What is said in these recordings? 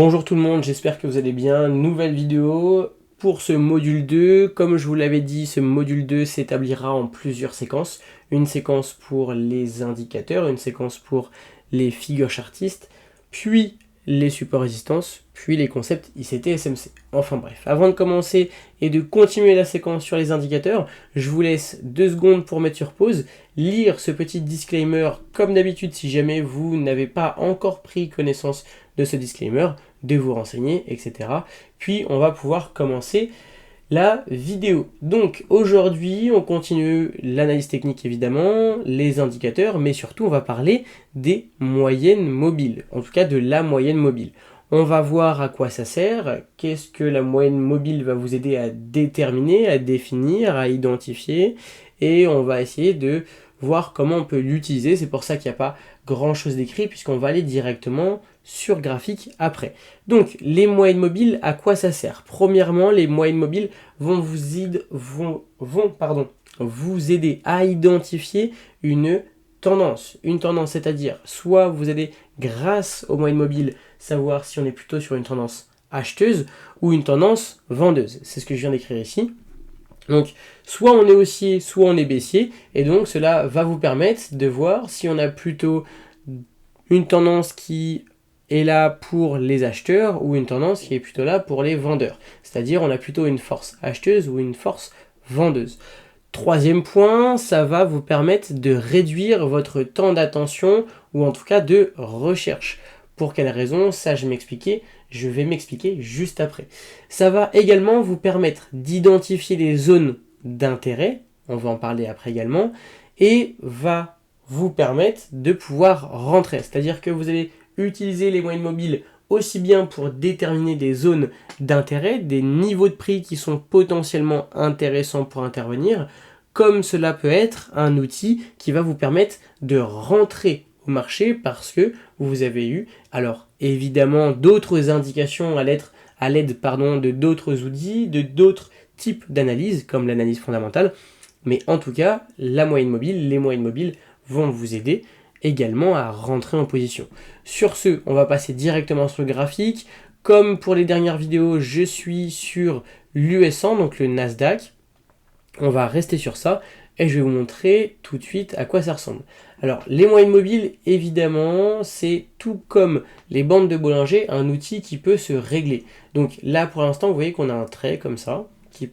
Bonjour tout le monde, j'espère que vous allez bien. Nouvelle vidéo pour ce module 2. Comme je vous l'avais dit, ce module 2 s'établira en plusieurs séquences. Une séquence pour les indicateurs, une séquence pour les figure chartistes, puis les supports résistance, puis les concepts ICT SMC. Enfin bref, avant de commencer et de continuer la séquence sur les indicateurs, je vous laisse 2 secondes pour mettre sur pause, lire ce petit disclaimer comme d'habitude si jamais vous n'avez pas encore pris connaissance de ce disclaimer, de vous renseigner, etc. Puis on va pouvoir commencer la vidéo. Donc aujourd'hui, on continue l'analyse technique évidemment, les indicateurs, mais surtout on va parler des moyennes mobiles, en tout cas de la moyenne mobile. On va voir à quoi ça sert, qu'est-ce que la moyenne mobile va vous aider à déterminer, à définir, à identifier, et on va essayer de voir comment on peut l'utiliser. C'est pour ça qu'il n'y a pas grand chose d'écrit, puisqu'on va aller directement sur graphique après. Donc les moyennes mobiles, à quoi ça sert? Premièrement, les moyennes mobiles vont vous aider à identifier une tendance, c'est-à-dire soit vous allez grâce aux moyennes mobiles savoir si on est plutôt sur une tendance acheteuse ou une tendance vendeuse. C'est ce que je viens d'écrire ici. Donc, soit on est haussier, soit on est baissier, et donc cela va vous permettre de voir si on a plutôt une tendance qui est là pour les acheteurs ou une tendance qui est plutôt là pour les vendeurs. C'est-à-dire on a plutôt une force acheteuse ou une force vendeuse. Troisième point, ça va vous permettre de réduire votre temps d'attention ou en tout cas de recherche. Pour quelle raison? Ça je vais m'expliquer juste après. Ça va également vous permettre d'identifier les zones d'intérêt, on va en parler après également, et va vous permettre de pouvoir rentrer. C'est-à-dire que vous allez utiliser les moyennes mobiles aussi bien pour déterminer des zones d'intérêt, des niveaux de prix qui sont potentiellement intéressants pour intervenir, comme cela peut être un outil qui va vous permettre de rentrer au marché parce que vous avez eu, alors évidemment, d'autres indications à l'aide de d'autres outils, de d'autres types d'analyse, comme l'analyse fondamentale, mais en tout cas, les moyennes mobiles vont vous aider également à rentrer en position. Sur ce, on va passer directement sur le graphique. Comme pour les dernières vidéos, je suis sur l'US100, donc le Nasdaq. On va rester sur ça et je vais vous montrer tout de suite à quoi ça ressemble. Alors, les moyennes mobiles, évidemment, c'est tout comme les bandes de Bollinger, un outil qui peut se régler. Donc là, pour l'instant, vous voyez qu'on a un trait comme ça, qui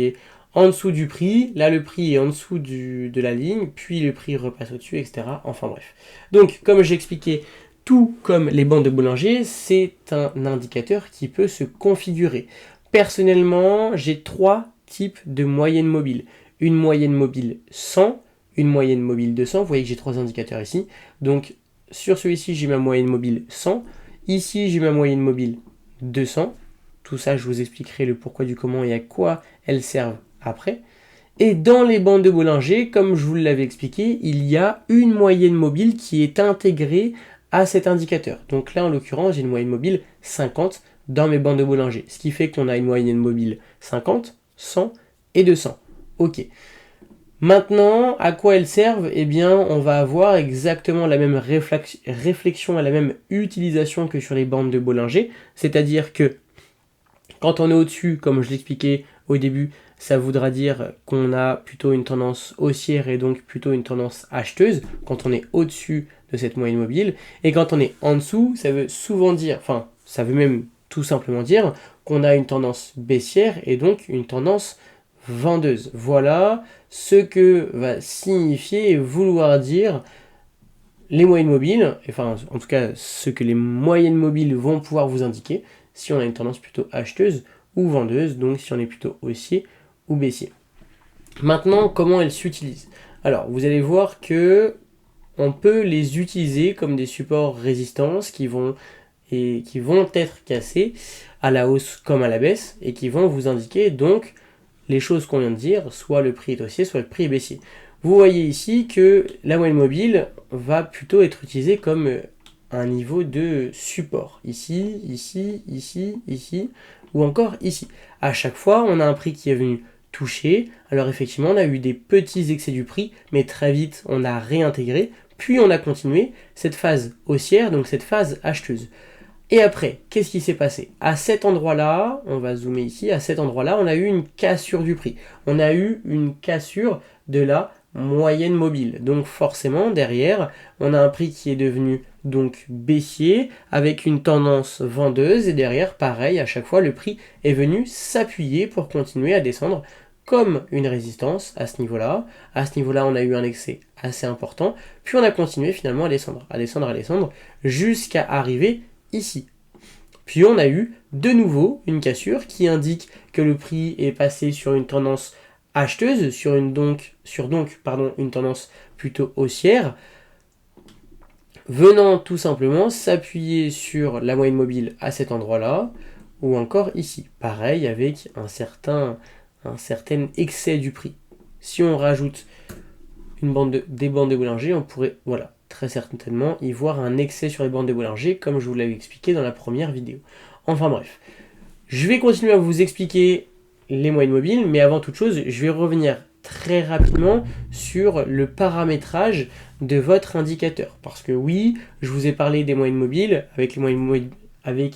est en dessous du prix, là le prix est en dessous de la ligne, puis le prix repasse au-dessus, etc. Enfin bref. Donc, comme j'expliquais, tout comme les bandes de Bollinger, c'est un indicateur qui peut se configurer. Personnellement, j'ai 3 types de moyennes mobiles. Une moyenne mobile 100, une moyenne mobile 200. Vous voyez que j'ai 3 indicateurs ici. Donc, sur celui-ci, j'ai ma moyenne mobile 100. Ici, j'ai ma moyenne mobile 200. Tout ça, je vous expliquerai le pourquoi du comment et à quoi elles servent après. Et dans les bandes de Bollinger, comme je vous l'avais expliqué, il y a une moyenne mobile qui est intégrée à cet indicateur. Donc là, en l'occurrence, j'ai une moyenne mobile 50 dans mes bandes de Bollinger. Ce qui fait qu'on a une moyenne mobile 50, 100 et 200. Ok. Maintenant, à quoi elles servent? Eh bien, on va avoir exactement la même réflexion et la même utilisation que sur les bandes de Bollinger. C'est-à-dire que quand on est au-dessus, comme je l'expliquais au début, ça voudra dire qu'on a plutôt une tendance haussière et donc plutôt une tendance acheteuse quand on est au-dessus de cette moyenne mobile. Et quand on est en dessous, ça veut souvent dire, enfin, ça veut même tout simplement dire qu'on a une tendance baissière et donc une tendance vendeuse. Voilà ce que va signifier et vouloir dire les moyennes mobiles, enfin en tout cas ce que les moyennes mobiles vont pouvoir vous indiquer si on a une tendance plutôt acheteuse ou vendeuse, donc si on est plutôt haussier ou baissier. Maintenant, comment elles s'utilisent? Alors, vous allez voir que on peut les utiliser comme des supports résistance qui vont être cassés à la hausse comme à la baisse et qui vont vous indiquer donc les choses qu'on vient de dire, soit le prix est haussier, soit le prix est baissier. Vous voyez ici que la moyenne mobile va plutôt être utilisée comme un niveau de support. Ici, ici, ici, ici, ou encore ici. À chaque fois, on a un prix qui est venu toucher. Alors effectivement, on a eu des petits excès du prix, mais très vite, on a réintégré. Puis on a continué cette phase haussière, donc cette phase acheteuse. Et après, qu'est-ce qui s'est passé? À cet endroit-là, on va zoomer ici, à cet endroit-là, on a eu une cassure du prix. On a eu une cassure de la moyenne mobile. Donc forcément, derrière, on a un prix qui est devenu donc baissier avec une tendance vendeuse. Et derrière, pareil, à chaque fois, le prix est venu s'appuyer pour continuer à descendre comme une résistance à ce niveau-là. À ce niveau-là, on a eu un excès assez important. Puis on a continué finalement à descendre, jusqu'à arriver ici. Puis on a eu de nouveau une cassure qui indique que le prix est passé sur une tendance acheteuse, sur une tendance plutôt haussière, venant tout simplement s'appuyer sur la moyenne mobile à cet endroit-là, ou encore ici. Pareil avec un certain excès du prix. Si on rajoute des bandes de Bollinger, on pourrait, voilà, très certainement y voir un excès sur les bandes de Bollinger, comme je vous l'avais expliqué dans la première vidéo. Enfin bref, je vais continuer à vous expliquer les moyennes mobiles, mais avant toute chose, je vais revenir très rapidement sur le paramétrage de votre indicateur. Parce que oui, je vous ai parlé des moyennes mobiles avec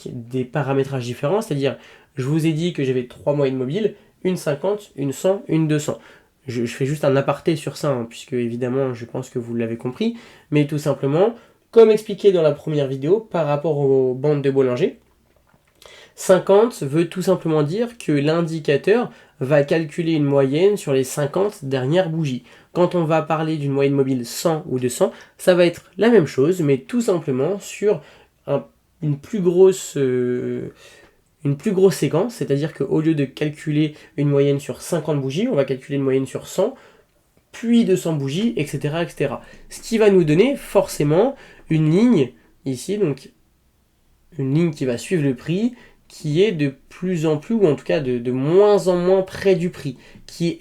des paramétrages différents, c'est-à-dire je vous ai dit que j'avais 3 moyennes mobiles, une 50, une 100, une 200. Je fais juste un aparté sur ça, puisque évidemment, je pense que vous l'avez compris. Mais tout simplement, comme expliqué dans la première vidéo, par rapport aux bandes de Bollinger, 50 veut tout simplement dire que l'indicateur va calculer une moyenne sur les 50 dernières bougies. Quand on va parler d'une moyenne mobile 100 ou 200, ça va être la même chose, mais tout simplement sur une plus grosse séquence, c'est-à-dire qu'au lieu de calculer une moyenne sur 50 bougies, on va calculer une moyenne sur 100, puis 200 bougies, etc., etc. Ce qui va nous donner forcément une ligne, ici, donc une ligne qui va suivre le prix, qui est de plus en plus, ou en tout cas de moins en moins près du prix, qui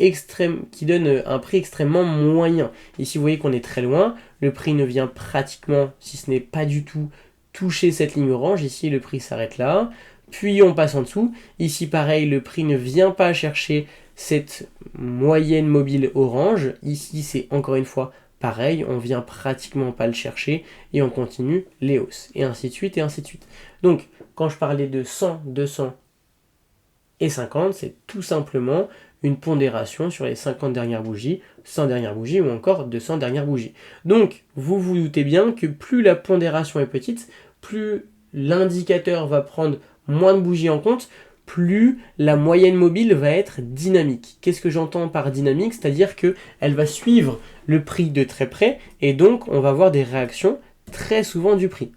donne un prix extrêmement moyen. Ici, vous voyez qu'on est très loin, le prix ne vient pratiquement, si ce n'est pas du tout, toucher cette ligne orange. Ici, le prix s'arrête là. Puis on passe en dessous. Ici, pareil, le prix ne vient pas chercher cette moyenne mobile orange. Ici, c'est encore une fois pareil, on vient pratiquement pas le chercher et on continue les hausses. Et ainsi de suite, et ainsi de suite. Donc, quand je parlais de 100, 200 et 50, c'est tout simplement une pondération sur les 50 dernières bougies, 100 dernières bougies ou encore 200 dernières bougies. Donc, vous vous doutez bien que plus la pondération est petite, plus l'indicateur va prendre moins de bougies en compte, plus la moyenne mobile va être dynamique. Qu'est-ce que j'entends par dynamique? C'est-à-dire qu'elle va suivre le prix de très près et donc on va avoir des réactions très souvent du prix.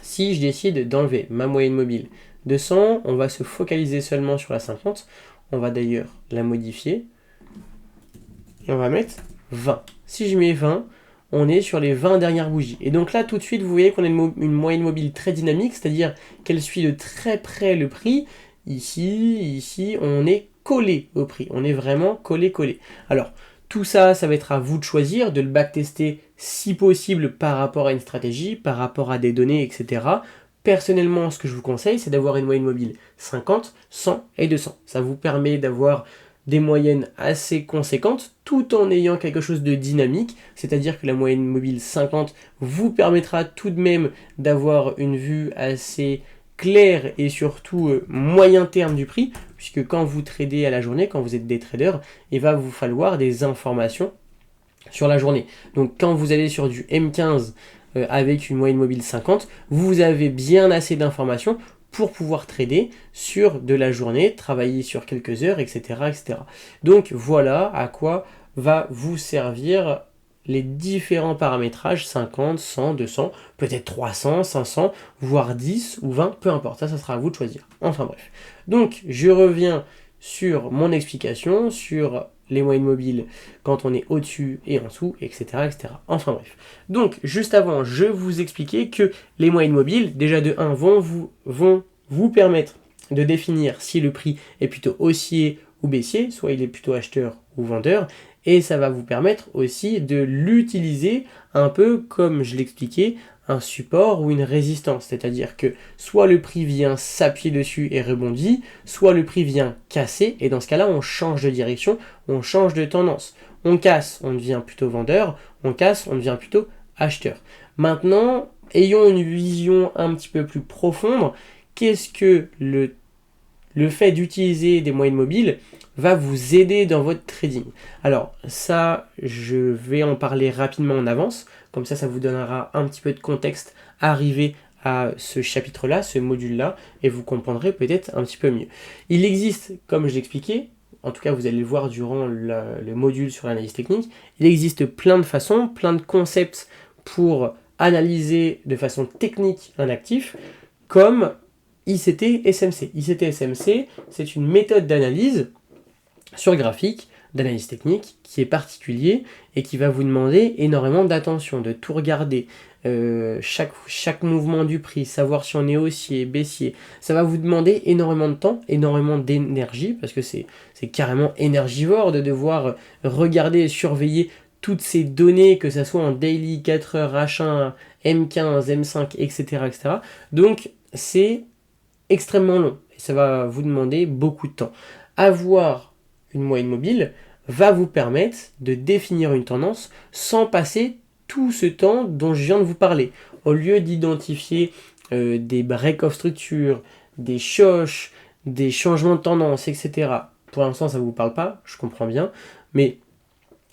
Si je décide d'enlever ma moyenne mobile de 100, on va se focaliser seulement sur la 50. On va d'ailleurs la modifier et on va mettre 20. Si je mets 20, on est sur les 20 dernières bougies. Et donc là, tout de suite, vous voyez qu'on a une moyenne mobile très dynamique, c'est-à-dire qu'elle suit de très près le prix. Ici, on est collé au prix. On est vraiment collé. Alors, tout ça, ça va être à vous de choisir, de le backtester si possible par rapport à une stratégie, par rapport à des données, etc. Personnellement, ce que je vous conseille, c'est d'avoir une moyenne mobile 50, 100 et 200. Ça vous permet d'avoir des moyennes assez conséquentes tout en ayant quelque chose de dynamique, c'est-à-dire que la moyenne mobile 50 vous permettra tout de même d'avoir une vue assez claire et surtout moyen terme du prix, puisque quand vous tradez à la journée, quand vous êtes des traders, il va vous falloir des informations sur la journée. Donc quand vous allez sur du M15 avec une moyenne mobile 50, vous avez bien assez d'informations pour pouvoir trader sur de la journée, travailler sur quelques heures, etc., etc. Donc voilà à quoi va vous servir les différents paramétrages 50, 100, 200, peut-être 300, 500, voire 10 ou 20, peu importe, ça sera à vous de choisir. Enfin bref. Donc je reviens sur mon explication, sur les moyennes mobiles quand on est au-dessus et en dessous, etc., etc. Enfin bref. Donc, juste avant, je vous expliquais que les moyennes mobiles, déjà de 1, vont vous permettre de définir si le prix est plutôt haussier ou baissier, soit il est plutôt acheteur ou vendeur, et ça va vous permettre aussi de l'utiliser un peu comme je l'expliquais, un support ou une résistance, c'est-à-dire que soit le prix vient s'appuyer dessus et rebondit, soit le prix vient casser, et dans ce cas-là, on change de direction, on change de tendance. On casse, on devient plutôt vendeur, on casse, on devient plutôt acheteur. Maintenant, ayons une vision un petit peu plus profonde. Qu'est-ce que le fait d'utiliser des moyennes mobiles va vous aider dans votre trading? Alors ça, je vais en parler rapidement en avance, comme ça vous donnera un petit peu de contexte arrivé à ce chapitre-là, ce module-là, et vous comprendrez peut-être un petit peu mieux. Il existe, comme je l'expliquais, en tout cas vous allez le voir durant le module sur l'analyse technique, il existe plein de façons, plein de concepts pour analyser de façon technique un actif, comme ICT-SMC. ICT-SMC, c'est une méthode d'analyse sur graphique, d'analyse technique, qui est particulier et qui va vous demander énormément d'attention, de tout regarder, chaque mouvement du prix, savoir si on est haussier, baissier. Ça va vous demander énormément de temps, énormément d'énergie, parce que c'est carrément énergivore de devoir regarder et surveiller toutes ces données, que ce soit en daily, 4 heures, H1, M15, M5, etc. etc. Donc c'est extrêmement long et ça va vous demander beaucoup de temps. Avoir une moyenne mobile va vous permettre de définir une tendance sans passer tout ce temps dont je viens de vous parler. Au lieu d'identifier des break-off structures, des choches, des changements de tendance, etc. Pour l'instant, ça ne vous parle pas, je comprends bien, mais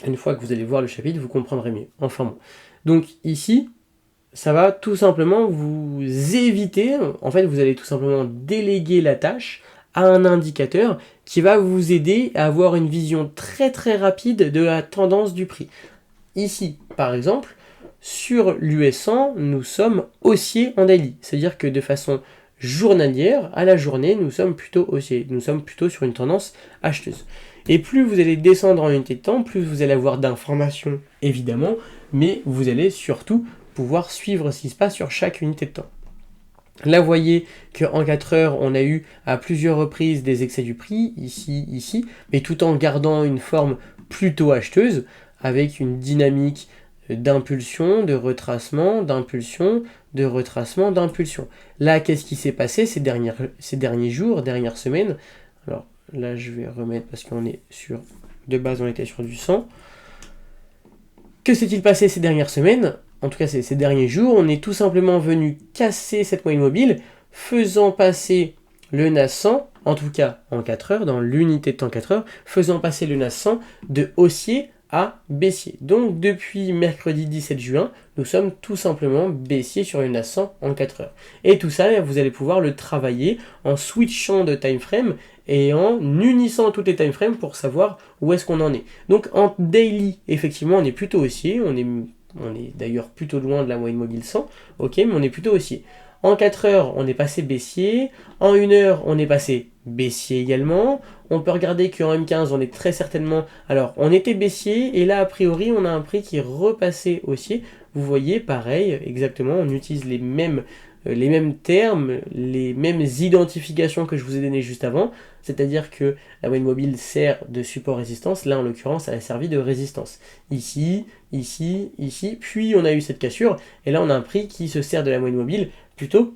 une fois que vous allez voir le chapitre, vous comprendrez mieux. Enfin bon. Donc ici, ça va tout simplement vous éviter, en fait vous allez tout simplement déléguer la tâche à un indicateur qui va vous aider à avoir une vision très très rapide de la tendance du prix. Ici, par exemple, sur l'US 100, nous sommes haussiers en daily, c'est-à-dire que de façon journalière, à la journée, nous sommes plutôt haussiers, nous sommes plutôt sur une tendance acheteuse. Et plus vous allez descendre en unité de temps, plus vous allez avoir d'informations, évidemment, mais vous allez surtout pouvoir suivre ce qui se passe sur chaque unité de temps. Là, vous voyez qu'en 4 heures, on a eu à plusieurs reprises des excès du prix, ici, mais tout en gardant une forme plutôt acheteuse, avec une dynamique d'impulsion, de retracement, d'impulsion, de retracement, d'impulsion. Là, qu'est-ce qui s'est passé ces derniers jours, dernières semaines? Alors là, je vais remettre parce qu'on est sur, de base, on était sur du 100. Que s'est-il passé ces dernières semaines? En tout cas, ces derniers jours, on est tout simplement venu casser cette moyenne mobile, faisant passer le NAS 100, en tout cas en 4 heures, dans l'unité de temps 4 heures, faisant passer le NAS 100 de haussier à baissier. Donc depuis mercredi 17 juin, nous sommes tout simplement baissier sur une NAS 100 en 4 heures. Et tout ça, vous allez pouvoir le travailler en switchant de time frame et en unissant toutes les time frames pour savoir où est-ce qu'on en est. Donc en daily, effectivement, on est plutôt haussier, on est d'ailleurs plutôt loin de la moyenne mobile 100, ok, mais on est plutôt haussier. En 4 heures, on est passé baissier. En 1 heure, on est passé baissier également. On peut regarder qu'en M15, on est très certainement... Alors, on était baissier, et là, a priori, on a un prix qui est repassé haussier. Vous voyez, pareil, exactement, on utilise les mêmes termes, les mêmes identifications que je vous ai données juste avant. C'est-à-dire que la moyenne mobile sert de support-résistance. Là, en l'occurrence, elle a servi de résistance. Ici, ici, ici. Puis, on a eu cette cassure. Et là, on a un prix qui se sert de la moyenne mobile plutôt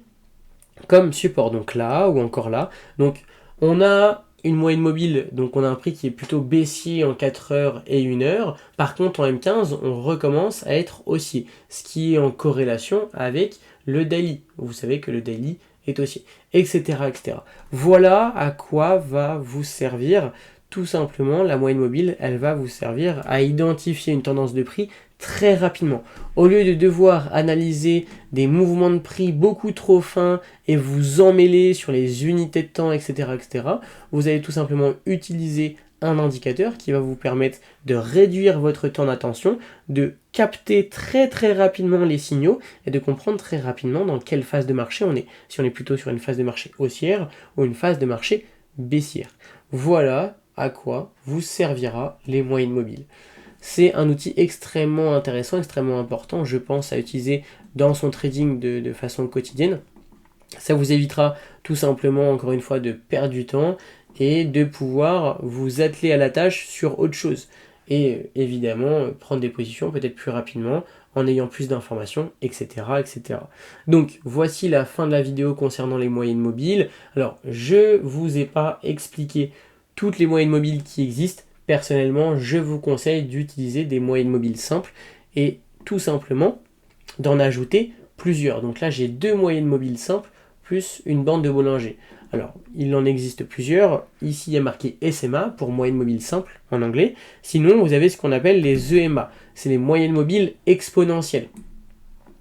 comme support, donc là ou encore là. Donc on a une moyenne mobile, donc on a un prix qui est plutôt baissier en 4 heures et 1 heure. Par contre en M15, on recommence à être haussier, ce qui est en corrélation avec le daily. Vous savez que le daily est haussier, etc., etc. Voilà à quoi va vous servir tout simplement la moyenne mobile. Elle va vous servir à identifier une tendance de prix très rapidement. Au lieu de devoir analyser des mouvements de prix beaucoup trop fins et vous emmêler sur les unités de temps, etc., etc., vous allez tout simplement utiliser un indicateur qui va vous permettre de réduire votre temps d'attention, de capter très très rapidement les signaux et de comprendre très rapidement dans quelle phase de marché on est. Si on est plutôt sur une phase de marché haussière ou une phase de marché baissière. Voilà à quoi vous servira les moyennes mobiles. C'est un outil extrêmement intéressant, extrêmement important, je pense, à utiliser dans son trading de façon quotidienne. Ça vous évitera tout simplement, encore une fois, de perdre du temps et de pouvoir vous atteler à la tâche sur autre chose. Et évidemment, prendre des positions peut-être plus rapidement, en ayant plus d'informations, etc., etc. Donc, voici la fin de la vidéo concernant les moyennes mobiles. Alors, je ne vous ai pas expliqué toutes les moyennes mobiles qui existent. Personnellement, je vous conseille d'utiliser des moyennes mobiles simples et tout simplement d'en ajouter plusieurs. Donc là, j'ai 2 moyennes mobiles simples plus une bande de Bollinger. Alors, il en existe plusieurs. Ici, il y a marqué SMA pour moyenne mobile simple en anglais. Sinon, vous avez ce qu'on appelle les EMA. C'est les moyennes mobiles exponentielles.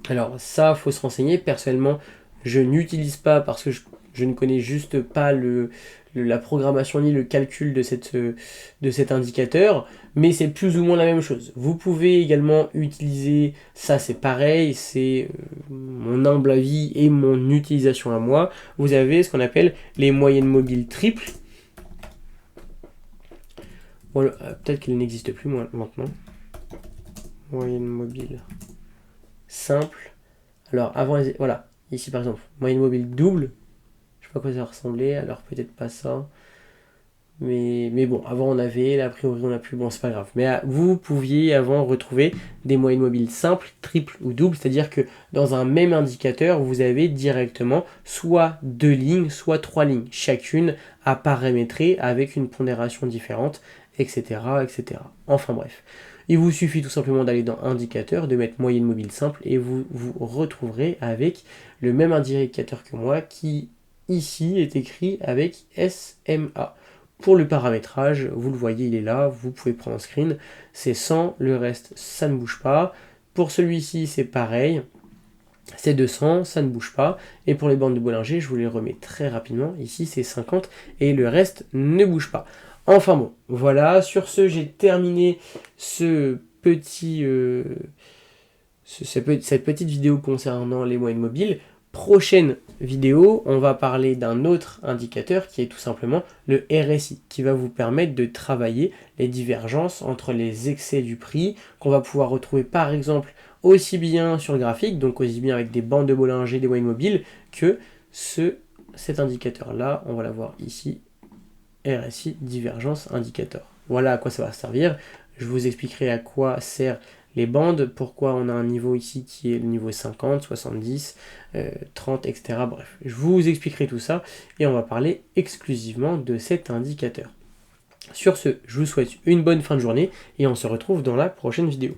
Alors ça, faut se renseigner. Personnellement, je n'utilise pas parce que je ne connais juste pas la programmation ni le calcul de cet indicateur, mais c'est plus ou moins la même chose. Vous pouvez également utiliser, ça c'est pareil, c'est mon humble avis et mon utilisation à moi. Vous avez ce qu'on appelle les moyennes mobiles triples. Voilà, peut-être qu'elles n'existent plus maintenant. Moyenne mobile simple. Alors avant, voilà, ici par exemple, moyenne mobile double. Je sais pas à quoi ça ressemblait, alors peut-être pas ça. Mais bon, avant on avait, là a priori on n'a plus, bon c'est pas grave. Mais vous pouviez avant retrouver des moyennes mobiles simples, triples ou doubles, c'est-à-dire que dans un même indicateur, vous avez directement soit 2 lignes, soit 3 lignes, chacune à paramétrer avec une pondération différente, etc. etc. Enfin bref. Il vous suffit tout simplement d'aller dans indicateur, de mettre moyenne mobile simple et vous vous retrouverez avec le même indicateur que moi qui ici est écrit avec SMA. Pour le paramétrage, vous le voyez, il est là, vous pouvez prendre un screen, c'est 100, le reste ça ne bouge pas. Pour celui-ci c'est pareil, c'est 200, ça ne bouge pas. Et pour les bandes de Bollinger, je vous les remets très rapidement, ici c'est 50 et le reste ne bouge pas. Enfin bon, voilà, sur ce, j'ai terminé cette petite vidéo concernant les moyennes mobiles. Prochaine vidéo, on va parler d'un autre indicateur qui est tout simplement le RSI, qui va vous permettre de travailler les divergences entre les excès du prix, qu'on va pouvoir retrouver par exemple aussi bien sur le graphique, donc aussi bien avec des bandes de Bollinger, des moyennes mobiles, que cet indicateur-là, on va l'avoir ici, RSI divergence indicateur. Voilà à quoi ça va servir. Je vous expliquerai à quoi sert les bandes, pourquoi on a un niveau ici qui est le niveau 50, 70, 30, etc. Bref, je vous expliquerai tout ça et on va parler exclusivement de cet indicateur. Sur ce, je vous souhaite une bonne fin de journée et on se retrouve dans la prochaine vidéo.